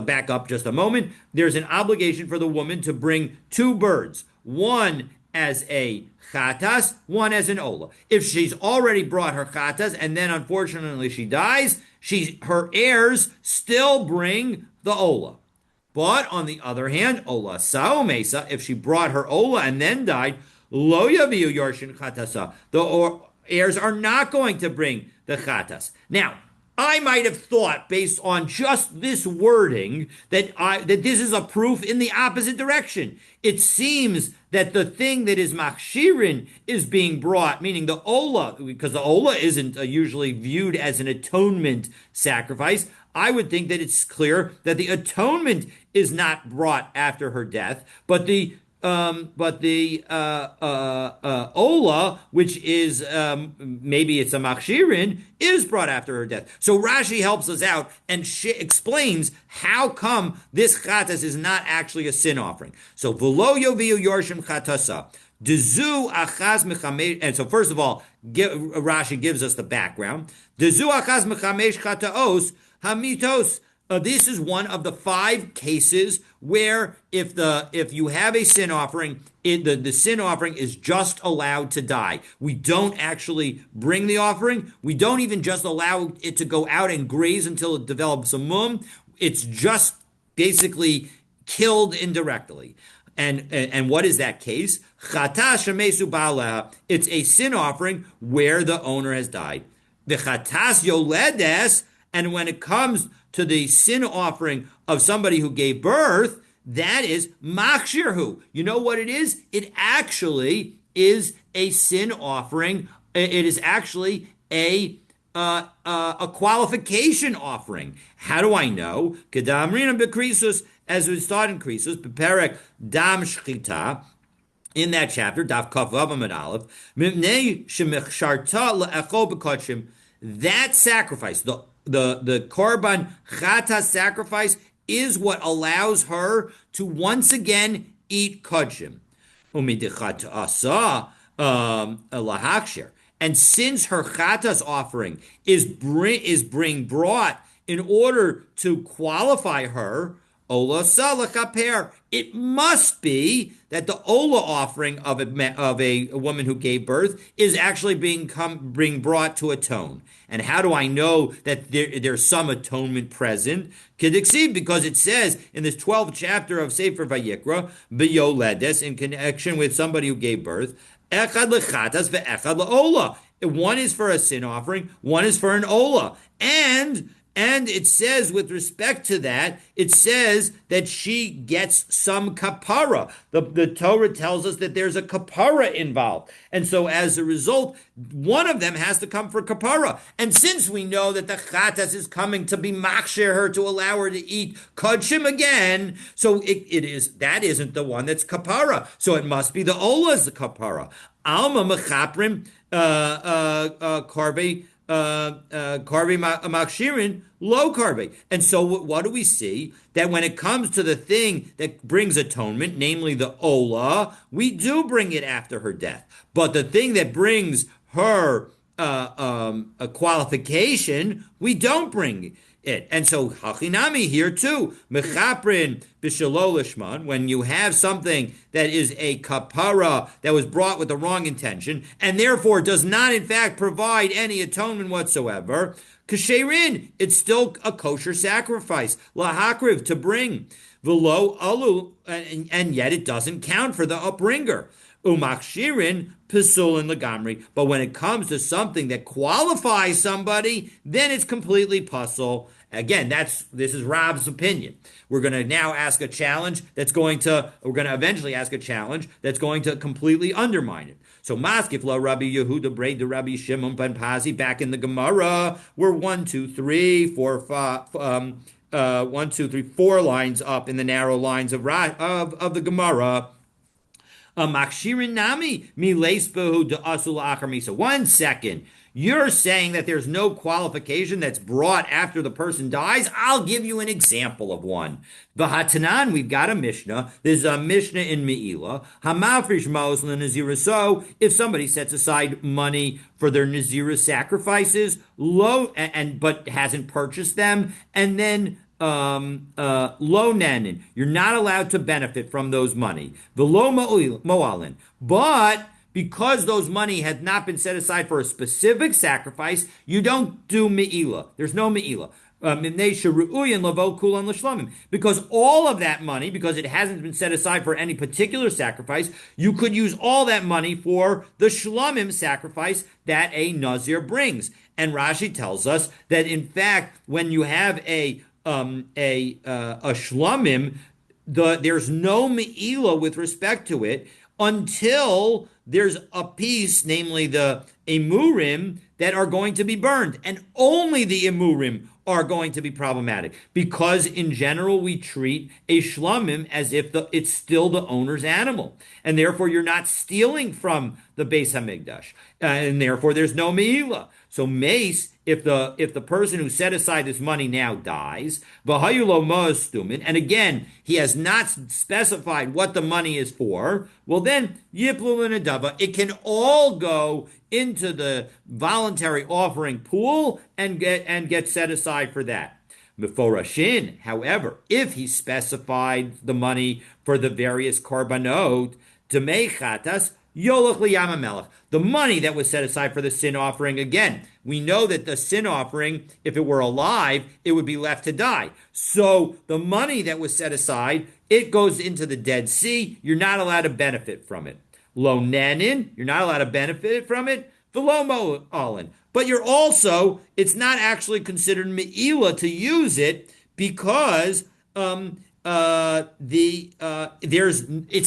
Speaker 1: back up just a moment. There's an obligation for the woman to bring 2 birds, one as a chatas, one as an ola. If she's already brought her chatas and then unfortunately she dies, her heirs still bring the ola. But on the other hand, Ola Sao Mesa, if she brought her Ola and then died, Lo Yaviu Yorshin Chatasa. The heirs are not going to bring the Chatas. Now, I might have thought, based on just this wording, that this is a proof in the opposite direction. It seems that the thing that is machshirin is being brought, meaning the ola, because the ola isn't usually viewed as an atonement sacrifice. I would think that it's clear that the atonement is not brought after her death, but the Ola, which is maybe it's a Machshirin, is brought after her death. So Rashi helps us out and explains how come this Chatas is not actually a sin offering. So V'lo yoviu yorshim Chatasa. Dezu achaz mechamesh, and so first of all, Rashi gives us the background. Dezu achaz mechamesh chataos hamitos. This is one of the 5 cases where if you have a sin offering, the sin offering is just allowed to die. We don't actually bring the offering. We don't even just allow it to go out and graze until it develops a mum. It's just basically killed indirectly. And what is that case? Chata shemesu ba'aleha. It's a sin offering where the owner has died. The chatas yoledes, and when it comes to the sin offering of somebody who gave birth, that is machshirhu. You know what it is? It actually is a sin offering. It is actually a qualification offering. How do I know? Kedamrina bekrisus, as we start in krisus, beperek dam shchita. In that chapter, Daf Kaf Vav Amud Aleph, Mipnei shemechsharta le'echol b'kodshim. That sacrifice, the korban chata sacrifice, is what allows her to once again eat kodshim. Umidichat asa lahakshir. And since her chatas offering is being brought in order to qualify her, ola salachaper, it must be that the ola offering of a woman who gave birth is actually being brought to atone. And how do I know that there's some atonement present? Kediksiv, because it says in this 12th chapter of Sefer Vayikra, B'yoledes, in connection with somebody who gave birth, Echad lechatas ve'echad le'ola. One is for a sin offering, one is for an ola. And it says, with respect to that, it says that she gets some kapara. The Torah tells us that there's a kapara involved. And so as a result, one of them has to come for kapara. And since we know that the chatas is coming to be machshir her, to allow her to eat kodshim again, so that isn't the one that's kapara. So it must be the ola's the kapara. Alma mechaprim karbe makshirin, low karbe. And so what do we see? That when it comes to the thing that brings atonement, namely the ola, we do bring it after her death. But the thing that brings her a qualification, we don't bring it. And so hachinami here too, mechaprin b'shalolishman, when you have something that is a kapara that was brought with the wrong intention and therefore does not in fact provide any atonement whatsoever, kasherin, it's still a kosher sacrifice, lahakriv, to bring, v'lo alu, and yet it doesn't count for the upringer. Umachshirin pisulin legamri. But when it comes to something that qualifies somebody, then it's completely puzzle. Again, this is Rob's opinion. We're going to now ask a challenge we're going to eventually ask a challenge that's going to completely undermine it. So Maskif la Rabbi Yehuda Braid the Rabbi Shimon ben Pazi, back in the Gemara, we're 1, 2, 3, 4, 5, 1, 2, 3, 4 lines up in the narrow lines of the Gemara. Makshirin nami milesbehu de asul achar misa. 1 second. You're saying that there's no qualification that's brought after the person dies? I'll give you an example of one. V'hatanan, we've got a Mishnah. There's a Mishnah in Me'ilah. Hamafrish maos l'nazira. So, if somebody sets aside money for their nazira sacrifices, but hasn't purchased them, and then lo nanin, you're not allowed to benefit from those money. V'lo mo'alin. But because those money had not been set aside for a specific sacrifice, you don't do me'ilah. There's no me'ilah. Because all of that money, because it hasn't been set aside for any particular sacrifice, you could use all that money for the shlamim sacrifice that a nazir brings. And Rashi tells us that in fact, when you have a shlamim, there's no me'ila with respect to it until there's a piece, namely the emurim, that are going to be burned, and only the emurim are going to be problematic because in general we treat a shlamim as if it's still the owner's animal, and therefore you're not stealing from the Beis Hamikdash, and therefore there's no meila. So mace, if the person who set aside this money now dies, and again he has not specified what the money is for, well then yiplul and it can all go into the voluntary offering pool and get set aside for that. Meforashin, however, if he specified the money for the various korbanot, demei chatas yolach liyam hamelech, the money that was set aside for the sin offering, again, we know that the sin offering, if it were alive, it would be left to die. So the money that was set aside, it goes into the Dead Sea. You're not allowed to benefit from it. Lo nanin, you're not allowed to benefit from it. V'lo mo'alin. But you're also, it's not actually considered me'ila to use it because it's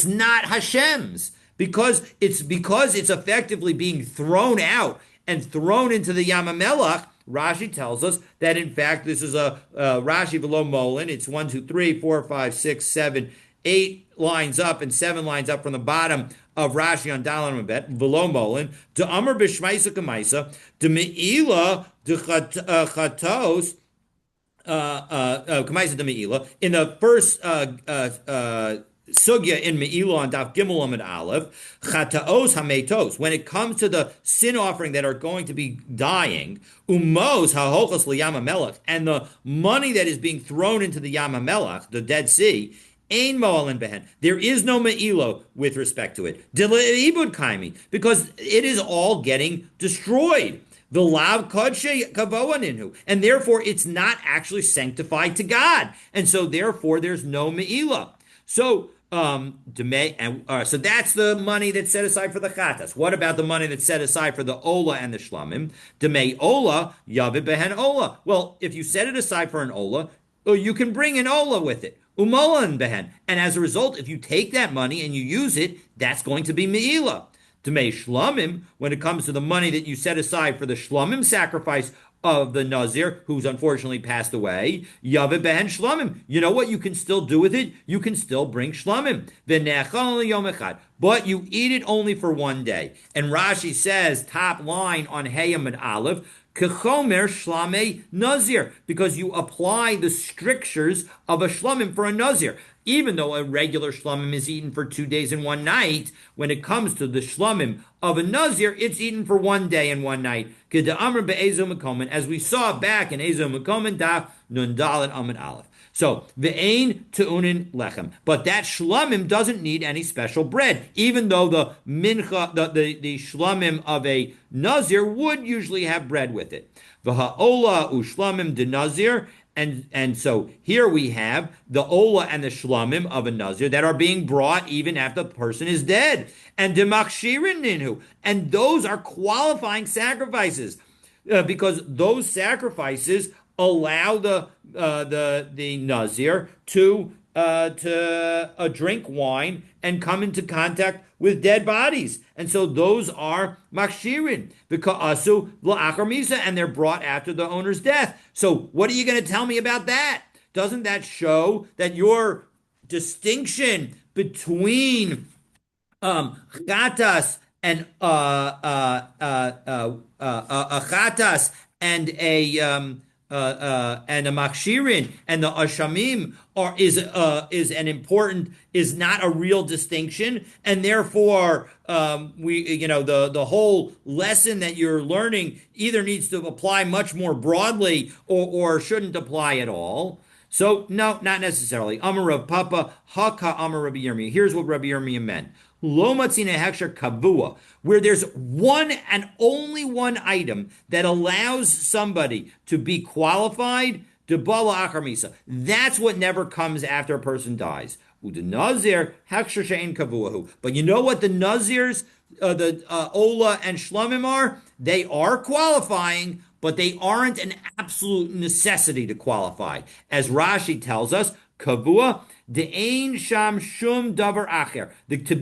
Speaker 1: not Hashem's. Because it's effectively being thrown out and thrown into the Yam HaMelech. Rashi tells us that in fact this is a Rashi below Molin. It's 1, 2, 3, 4, 5, 6, 7, 8 lines up and 7 lines up from the bottom of Rashi on Dalan Mabet below Molin. De Amar B'Shmaisa Kamaisa De Meila De Chatos. In the first sugya in Me'ilah on Daf Gimel Amid Aleph, Chataos Hametos, when it comes to the sin offering that are going to be dying, Umos Hahochos Liyam HaMelech, and the money that is being thrown into the Yam HaMelech, the Dead Sea, Ein Mo'alin Behen. There is no Me'ilo with respect to it. Ibud Kaimi, because it is all getting destroyed. The lav kodshe kavoaninhu, and therefore it's not actually sanctified to God, and so therefore there's no meila. So so that's the money that's set aside for the chatas. What about the money that's set aside for the ola and the shlamim? Demei ola yavid behen ola. Well, if you set it aside for an ola, you can bring an ola with it. Umolan behen, and as a result, if you take that money and you use it, that's going to be meila. Demei shlamim, when it comes to the money that you set aside for the shlamim sacrifice of the Nazir, who's unfortunately passed away, Yavid behen shlamim. You know what you can still do with it? You can still bring shlamim. But you eat it only for one day. And Rashi says, top line on Hayam and Aleph, Kechomer shlame nazir, because you apply the strictures of a shlamim for a nazir. Even though a regular shlamim is eaten for 2 days and 1 night, when it comes to the shlamim of a nazir, it's eaten for 1 day and 1 night. As we saw back in Ezo Mekomen, Daf Nun Dalet Amid Aleph. So ve'ein te'unin lechem, but that shlamim doesn't need any special bread, even though the mincha, the shlamim of a nazir would usually have bread with it. V'ha'ola u'shlamim de nazir. And so here we have the ola and the shlamim of a nazir that are being brought even after the person is dead. And demachshirin ninhu. And those are qualifying sacrifices because those sacrifices allow the nazir to drink wine and come into contact with dead bodies, and so those are makshirin because asu la'achar misa, and they're brought after the owner's death. So what are you going to tell me about that? Doesn't that show that your distinction between chatas and a chatas and a makshirin and the ashamim is not a real distinction, and therefore the whole lesson that you're learning either needs to apply much more broadly or shouldn't apply at all. So no, not necessarily. Amar Rav Papa Haka Amar Rabbi Yirmiyah. Here's what Rabbi Yirmiyah meant. Lo matzina hechsher kavua, where there's one and only one item that allows somebody to be qualified debala achar misa. That's what never comes after a person dies. Uda nazir heksher she'en kavuahu. But you know what the nazirs, the Ola and Shlamim are? They are qualifying, but they aren't an absolute necessity to qualify. As Rashi tells us, kavua de'ein sham shum davar acher.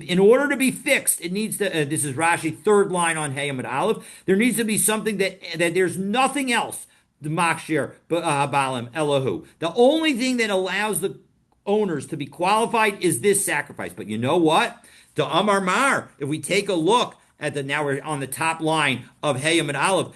Speaker 1: In order to be fixed, it needs to. This is Rashi, third line on Hayam and Aleph. There needs to be something that there's nothing else. The makshir habalim elahu. The only thing that allows the owners to be qualified is this sacrifice. But you know what? The Amar Mar, if we take a look at the, now we're on the top line of Hayam and Aleph,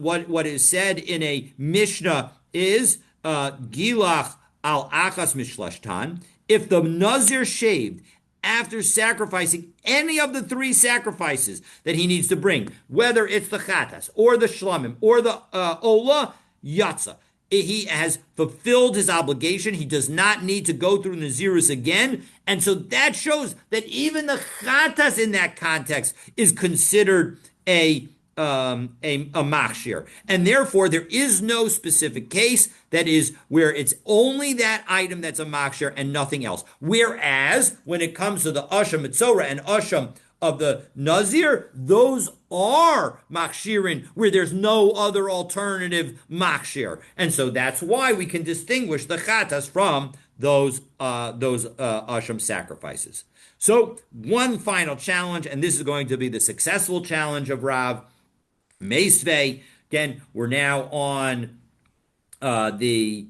Speaker 1: what is said in a Mishnah is Gilach al Achas Mishlashtan. If the Nazir shaved after sacrificing any of the three sacrifices that he needs to bring, whether it's the Chatas or the Shlamim or the Ola, Yatza. He has fulfilled his obligation. He does not need to go through Nazirus again. And so that shows that even the Chatas in that context is considered a machshir. And therefore, there is no specific case that is where it's only that item that's a machshir and nothing else. Whereas, when it comes to the Asham Mitzorah and Asham of the Nazir, those are machshirin where there's no other alternative machshir. And so that's why we can distinguish the chatas from those asham sacrifices. So one final challenge, and this is going to be the successful challenge of Rav Meisvei. Again, we're now on the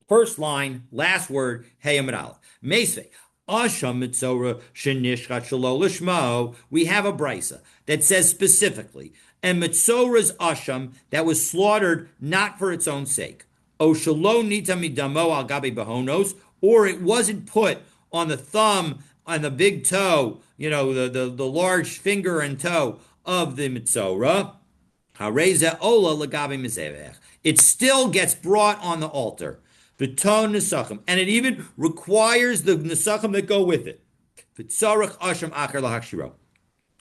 Speaker 1: first line, last word, Hey Amid Aleph. Meisvei. Asham mitzora shenishchat shelo lishmo. We have a brisa that says specifically, and mitzora's asham that was slaughtered not for its own sake. O shelo nita midamo al gabi bahonos, or it wasn't put on the thumb, on the big toe, the large finger and toe of the mitzora. Hareza ola lagabi mizevech. It still gets brought on the altar. V'ton nesachim, and it even requires the nesachim that go with it. V'tzarech asham acher lahakshiro.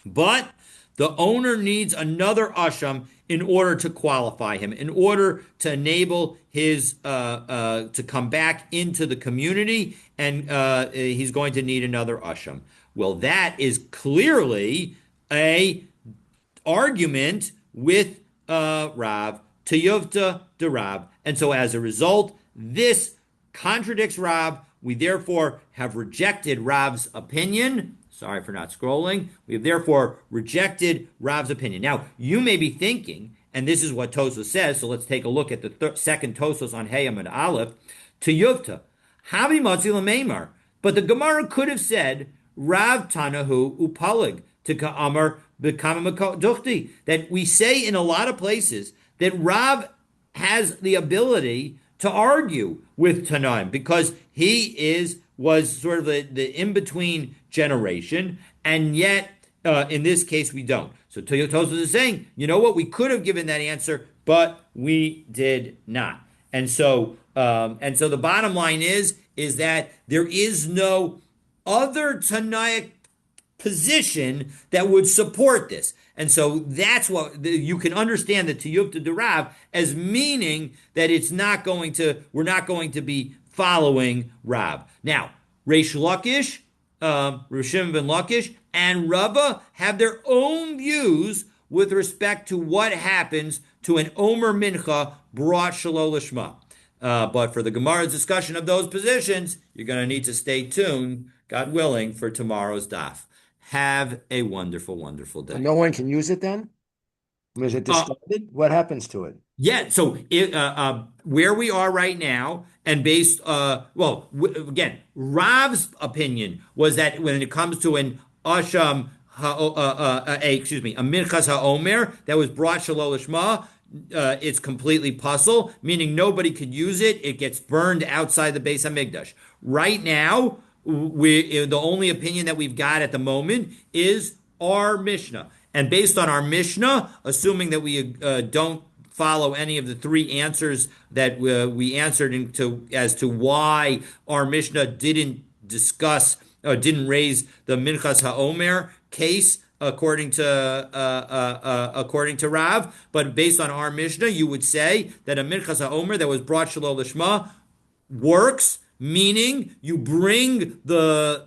Speaker 1: But the owner needs another asham in order to qualify him, in order to enable his to come back into the community, and he's going to need another asham. Well, that is clearly a argument with Rav Tiyuvta de Rav, and so as a result, this contradicts Rav. We therefore have rejected Rav's opinion. Sorry for not scrolling. We have therefore rejected Rav's opinion. Now, you may be thinking, and this is what Tosfos says, so let's take a look at the second Tosfos on Hayam and Aleph, Tiyuvta, Havi Matzi Lameimar. But the Gemara could have said, Rav Tanahu Upalig, to Ka'amar B'Kama that we say in a lot of places that Rav has the ability to argue with Tanaim because he was sort of the in-between generation, and yet in this case we don't. So Tosfos is saying, you know what, we could have given that answer, but we did not. And so the bottom line is that there is no other Tanaic position that would support this. And so that's what you can understand the Tiyuvta de Rav as meaning that we're not going to be following Rav. Now, Reish Lakish, Rishim ben Lakish, and Rava have their own views with respect to what happens to an Omer Mincha brought Shelo Lishma. But for the Gemara's discussion of those positions, you're going to need to stay tuned, God willing, for tomorrow's daf. Have a wonderful, wonderful day.
Speaker 2: No one can use it then? Is it discarded? What happens to it?
Speaker 1: Yeah, so where we are right now, and based, again, Rav's opinion was that when it comes to an Asham, a Minchas HaOmer that was brought Shelo Lishma, it's completely puzzle, meaning nobody could use it. It gets burned outside the Beis HaMikdash. Right now, the only opinion that we've got at the moment is our Mishnah. And based on our Mishnah, assuming that we don't follow any of the three answers that we answered as to why our Mishnah didn't raise the Minchas HaOmer case according to Rav. But based on our Mishnah, you would say that a Minchas HaOmer that was brought Shalom Lishma works, meaning you bring the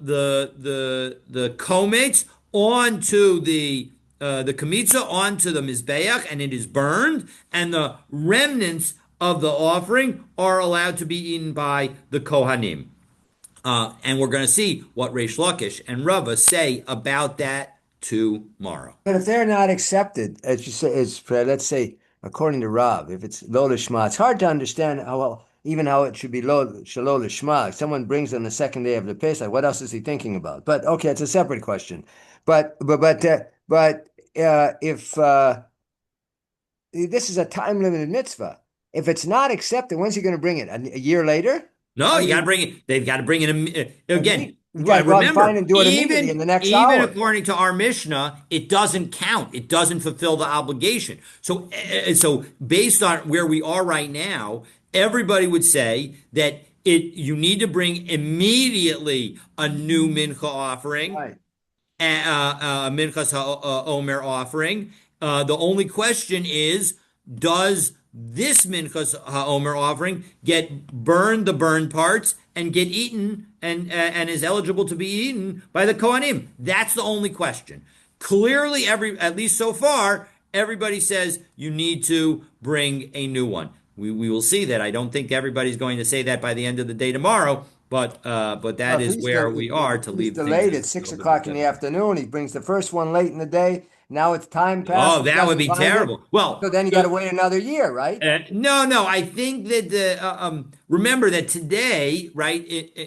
Speaker 1: kometz onto the kamitza onto the mizbeach, and it is burned, and the remnants of the offering are allowed to be eaten by the kohanim. And we're going to see what Reish Lakish and Rava say about that tomorrow.
Speaker 2: But if they're not accepted, as you say, is let's say according to Rav, if it's lo lishma, it's hard to understand how well, even how it should be lo shalo lishma. If someone brings on the second day of the Pesach, what else is he thinking about? But okay, it's a separate question. But if this is a time limited mitzvah, if it's not accepted, when's he going to bring it? A year later?
Speaker 1: No,
Speaker 2: I
Speaker 1: you got to
Speaker 2: mean,
Speaker 1: bring it. They've got to bring it again.
Speaker 2: you got to go out and find
Speaker 1: Remember,
Speaker 2: and do it immediately in the next
Speaker 1: even
Speaker 2: hour.
Speaker 1: according to our Mishnah, it doesn't count. It doesn't fulfill the obligation. So based on where we are right now, everybody would say that you need to bring immediately a new mincha offering,
Speaker 2: Right.
Speaker 1: Minchas Omer offering. The only question is, does this Minchas HaOmer offering get burned, the burned parts, and get eaten and is eligible to be eaten by the Kohanim? That's the only question. Clearly, at least so far, everybody says you need to bring a new one. We will see that. I don't think everybody's going to say that by the end of the day tomorrow, but
Speaker 2: Well,
Speaker 1: that is where we are to
Speaker 2: if he's
Speaker 1: leave things
Speaker 2: delayed
Speaker 1: a
Speaker 2: at six
Speaker 1: little bit more
Speaker 2: o'clock in the
Speaker 1: definite.
Speaker 2: afternoon, he brings the first one late in the day. Now it's time passed.
Speaker 1: Oh,
Speaker 2: He
Speaker 1: that would
Speaker 2: doesn't
Speaker 1: be
Speaker 2: find it.
Speaker 1: terrible. Well,
Speaker 2: So then you got to wait another year, right?
Speaker 1: no, no. I think that remember that today, right,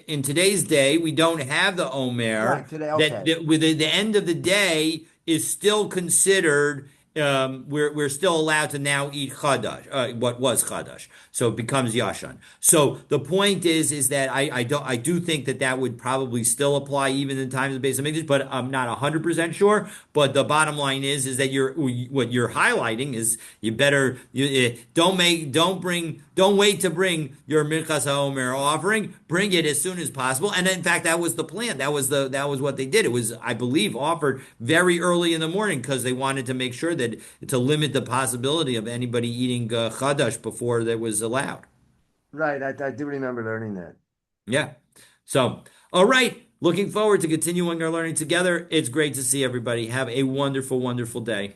Speaker 1: in today's day, we don't have the Omer.
Speaker 2: Right, today.
Speaker 1: That,
Speaker 2: Okay.
Speaker 1: that with the end of the day is still considered. We're still allowed to now eat chadash, what was chadash, so it becomes yashan. So the point is that I do think that would probably still apply even in times of basic English, but I'm not 100% sure. But the bottom line is that what you're highlighting is you better don't wait to bring your Minchas HaOmer offering. Bring it as soon as possible. And in fact, that was the plan. That was what they did. It was, I believe, offered very early in the morning because they wanted to make sure that to limit the possibility of anybody eating chadash before that was allowed.
Speaker 2: Right. I do remember learning that.
Speaker 1: Yeah. So, all right. Looking forward to continuing our learning together. It's great to see everybody. Have a wonderful, wonderful day.